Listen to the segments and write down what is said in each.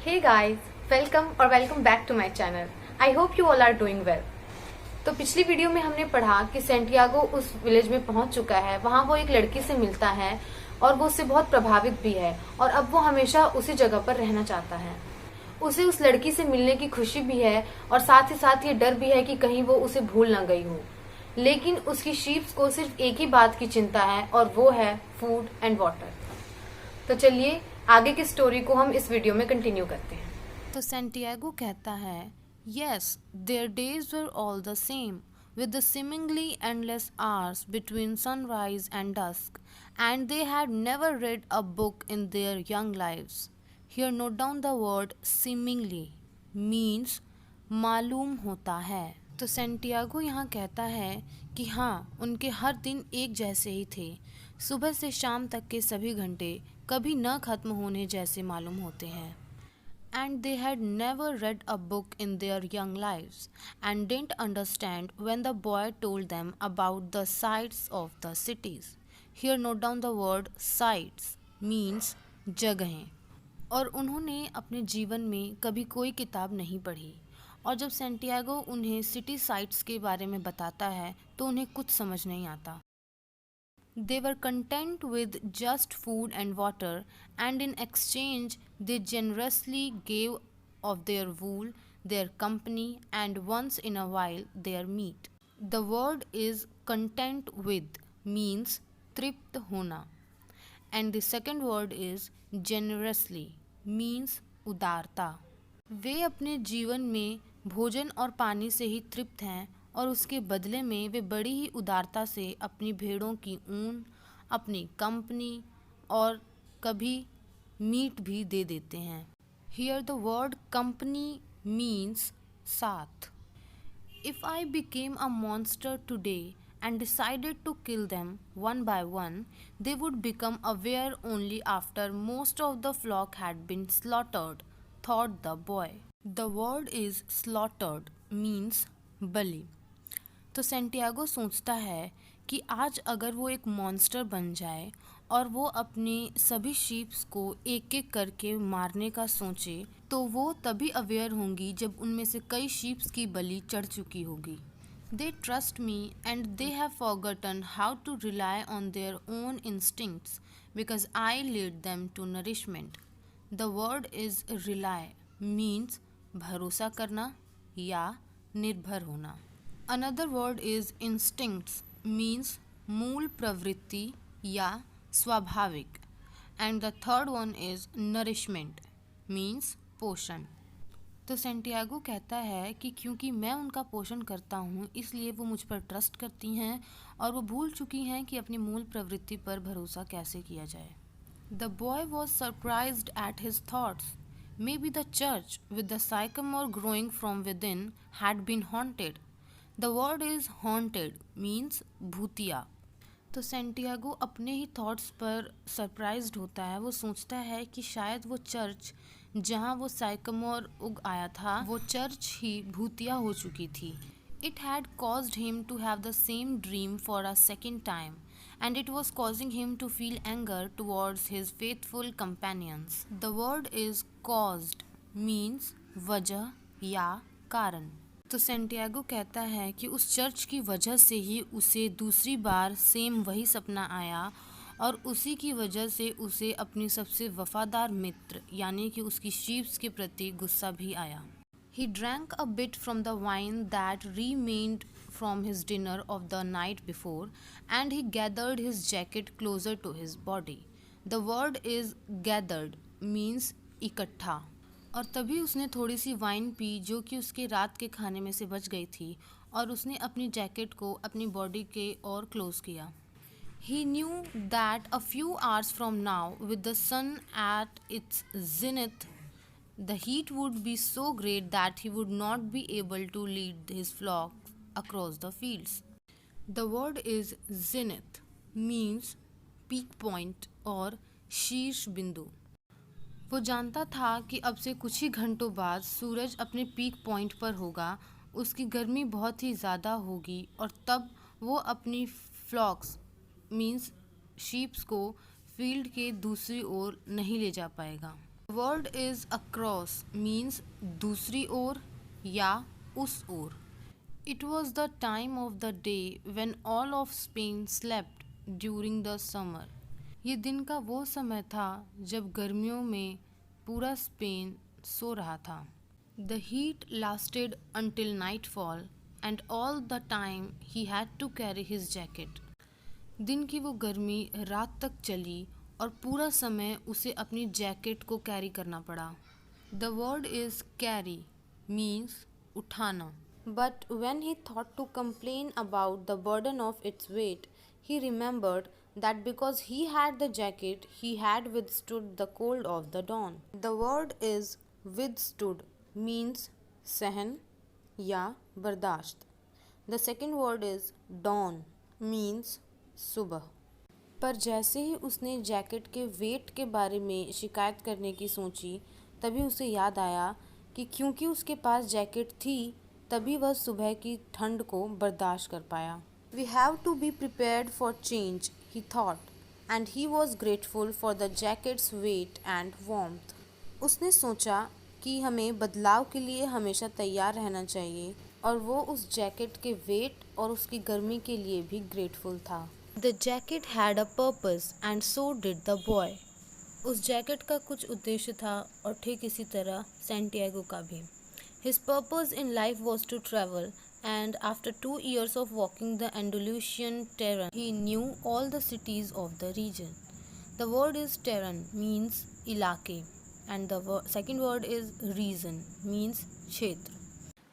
Hey guys, welcome back to my channel. I hope you all are doing well. तो पिछली video में हमने पढ़ा कि सेंटियागो उस विलेज में पहुंच चुका है। वहां वो एक लड़की से मिलता है और वो उससे बहुत प्रभावित भी है और अब वो हमेशा उसी जगह पर रहना चाहता है। उसे उस लड़की से मिलने की खुशी भी है और साथ ही साथ ये डर भी है कि कहीं वो उसे भूल ना गई हो। लेकिन उसकी शीप्स को सिर्फ एक ही बात की चिंता है और वो है फूड एंड वाटर। तो चलिए आगे की स्टोरी को हम इस वीडियो में कंटिन्यू करते हैं। तो सेंटियागो कहता है, Yes, their days were all the same, with the seemingly endless hours between sunrise and dusk, and they had never read a book in their young lives. Here note down the word seemingly means मालूम होता है। तो Santiago यहाँ कहता है कि हाँ, उनके हर दिन एक जैसे ही थे। सुबह से शाम तक के सभी घंटे कभी न खत्म होने जैसे मालूम होते हैं। And they had never read a book in their young lives and didn't understand when the boy told them about the sights of the cities. Here note down the word sights means जगहें। और उन्होंने अपने जीवन में कभी कोई किताब नहीं पढ़ी और जब सेंटियागो उन्हें सिटी साइट्स के बारे में बताता है तो उन्हें कुछ समझ नहीं आता। They were content with just food and water, and in exchange, they generously gave of their wool, their company, and once in a while their meat. The word is content with means तृप्त होना, and the second word is generously means उदारता। वे अपने जीवन में भोजन और पानी से ही तृप्त हैं और उसके बदले में वे बड़ी ही उदारता से अपनी भेड़ों की ऊन, अपनी कंपनी और कभी मीट भी दे देते हैं। Here the word company means साथ। If I became a monster today and decided to kill them one by one, they would become aware only after most of the flock had been slaughtered, thought the boy. The word is slaughtered means बलि। तो Santiago सोचता है कि आज अगर वो एक monster बन जाए और वो अपने सभी शीप्स को एक एक करके मारने का सोचे तो वो तभी अवेयर होंगी जब उनमें से कई शीप्स की बलि चढ़ चुकी होगी। They trust me and they have forgotten how to rely on their own instincts because I lead them to nourishment. The word is rely means भरोसा करना या निर्भर होना। Another word is instincts means मूल प्रवृत्ति या स्वाभाविक, and the third one is nourishment means पोषण। तो सेंटियागो कहता है कि क्योंकि मैं उनका पोषण करता हूँ इसलिए वो मुझ पर ट्रस्ट करती हैं और वो भूल चुकी हैं कि अपनी मूल प्रवृत्ति पर भरोसा कैसे किया जाए। The boy was surprised at his thoughts. Maybe the church, with the sycamore growing from within, had been haunted. The word is haunted means भूतिया। तो सेंटियागो अपने ही थॉट्स पर सरप्राइज्ड होता है। वो सोचता है कि शायद वो चर्च जहाँ वो साइकमोर उग आया था वो चर्च ही भूतिया हो चुकी थी। It had caused him to have the same dream for a second time, and it was causing him to feel anger towards his faithful companions. The word is caused means वजह या कारण। तो Santiago कहता है कि उस church की वजह से ही उसे दूसरी बार सेम वही सपना आया और उसी की वजह से उसे अपनी सबसे वफादार मित्र यानी कि उसकी शीप्स के प्रति गुस्सा भी आया। He drank a bit from the wine that remained from his dinner of the night before, and he gathered his jacket closer to his body. The word is gathered means इकट्ठा। और तभी उसने थोड़ी सी वाइन पी जो कि उसके रात के खाने में से बच गई थी और उसने अपनी जैकेट को अपनी बॉडी के और क्लोज किया। He knew that a few hours from now, with the sun at its zenith, the heat would be so great that he would not be able to lead his flock across the fields. The word is zenith means peak point और शीर्ष बिंदु। वो जानता था कि अब से कुछ ही घंटों बाद सूरज अपने पीक पॉइंट पर होगा, उसकी गर्मी बहुत ही ज़्यादा होगी और तब वो अपनी फ्लॉक्स मीन्स शीप्स को फील्ड के दूसरी ओर नहीं ले जा पाएगा। वर्ड इज अक्रॉस मीन्स दूसरी ओर या उस ओर. It was the time of the day when all of Spain slept during the summer. ये दिन का वो समय था जब गर्मियों में पूरा स्पेन सो रहा था. The heat lasted until nightfall and all the time he had to carry his jacket. दिन की वो गर्मी रात तक चली और पूरा समय उसे अपनी जैकेट को कैरी करना पड़ा. The word is carry means उठाना. But when he thought to complain about the burden of its weight, he remembered that because he had the jacket, he had withstood the cold of the dawn. The word is withstood means सहन या बर्दाश्त. The second word is dawn means सुबह. पर जैसे ही उसने jacket के wait के बारे में शिकायत करने की सोची, तभी उसे याद आया कि क्योंकि उसके पास जैकेट थी तभी वह सुबह की ठंड को बर्दाश्त कर पाया. We have to be prepared for change, he thought, and he was grateful for the jacket's weight and warmth. उसने सोचा कि हमें बदलाव के लिए हमेशा तैयार रहना चाहिए और वो उस जैकेट के वेट और उसकी गर्मी के लिए भी ग्रेटफुल था. The jacket had a purpose and so did the boy. उस जैकेट का कुछ उद्देश्य था और ठीक इसी तरह सैंटियागो का भी. His purpose in life was to travel, and after 2 years of walking the Andalusian terrain, he knew all the cities of the region. The word is terrain means इलाके, and the second word is region means क्षेत्र.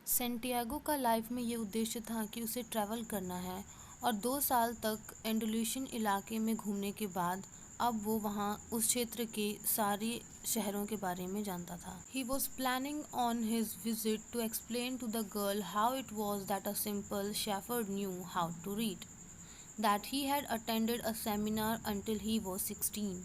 Santiago का life में ये उद्देश्य था कि उसे travel करना है और 2 साल तक एंडलूसियन इलाके में घूमने के बाद अब वो वहाँ उस क्षेत्र के सारे शहरों के बारे में जानता था. He was planning on his visit to explain to the girl how it was that a simple shepherd knew how to read. That he had attended a seminar until he was 16.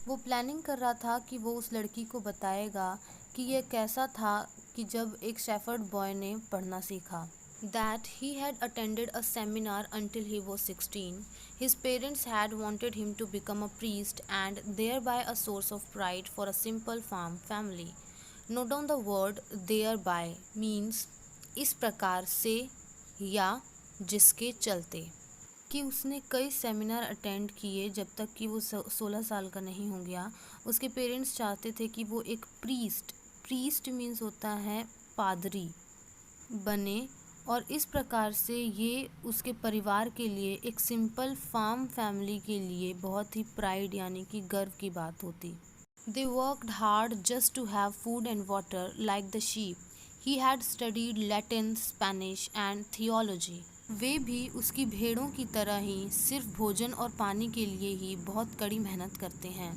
वो planning कर रहा था कि वो उस लड़की को बताएगा कि यह कैसा था कि जब एक शेफर्ड बॉय ने पढ़ना सीखा. That he had attended a seminar until he was 16. His parents had wanted him to become a priest and thereby a source of pride for a simple farm family. Note down the word thereby means इस प्रकार से या जिसके चलते. कि उसने कई seminar attend किए जब तक कि वो 16 साल का नहीं हो गया. उसके पेरेंट्स चाहते थे कि वो एक प्रीस्ट मीन्स होता है पादरी बने और इस प्रकार से ये उसके परिवार के लिए एक सिंपल फार्म फैमिली के लिए बहुत ही प्राइड यानी कि गर्व की बात होती. They worked hard just to have food and water like the sheep. He had studied Latin, Spanish and theology. वे भी उसकी भेड़ों की तरह ही सिर्फ भोजन और पानी के लिए ही बहुत कड़ी मेहनत करते हैं.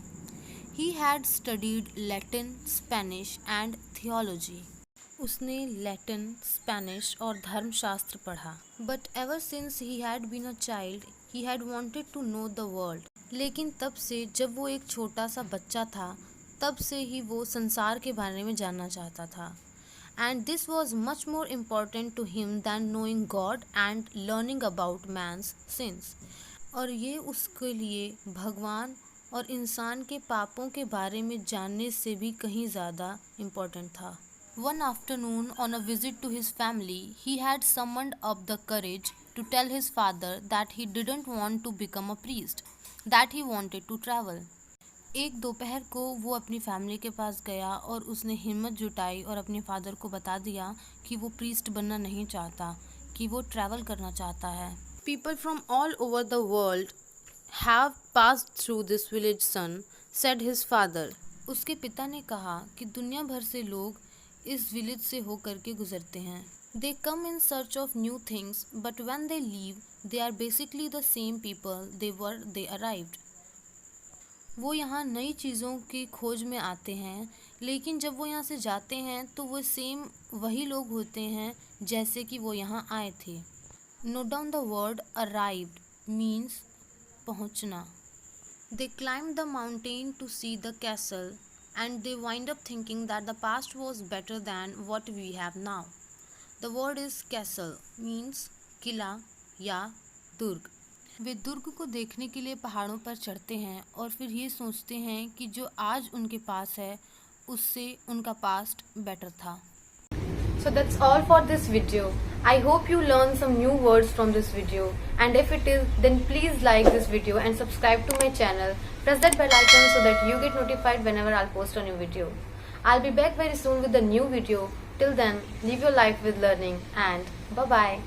He had studied Latin, Spanish and theology. उसने लैटिन, स्पेनिश और धर्मशास्त्र पढ़ा. But ever since he had been a child he had wanted to know the world. लेकिन तब से जब वो एक छोटा सा बच्चा था तब से ही वो संसार के बारे में जानना चाहता था. And this was much more important to him than knowing God and learning about man's sins. और ये उसके लिए भगवान और इंसान के पापों के बारे में जानने से भी कहीं ज़्यादा इम्पॉर्टेंट था. One afternoon, on a visit to his family, he had summoned up the courage to tell his father that he didn't want to become a priest, that he wanted to travel. एक दोपहर को वो अपनी family के पास गया और उसने हिम्मत जुटाई और अपने फादर को बता दिया कि वो प्रीस्ट बनना नहीं चाहता, कि वो ट्रैवल करना चाहता है. People from all over the world have passed through this village, son, said his father. उसके पिता ने कहा कि दुनिया भर से लोग इस विलेज से होकर के गुजरते हैं. They come in search of new things, but when they leave, they are basically the same people they were they arrived. वो यहाँ नई चीज़ों की खोज में आते हैं, लेकिन जब वो यहाँ से जाते हैं तो वो सेम वही लोग होते हैं जैसे कि वो यहाँ आए थे. Note down the word arrived means पहुँचना. They climbed the mountain to see the castle. And they wind up thinking that the past was better than what we have now. The word is castle means किला या दुर्ग. वे दुर्ग को देखने के लिए पहाड़ों पर चढ़ते हैं और फिर ये सोचते हैं कि जो आज उनके पास है उससे उनका पास्ट बेटर था। So that's all for this video. I hope you learned some new words from this video, and if it is, then please like this video and subscribe to my channel. Press that bell icon so that you get notified whenever I'll post a new video. I'll be back very soon with a new video. Till then, live your life with learning, and bye bye.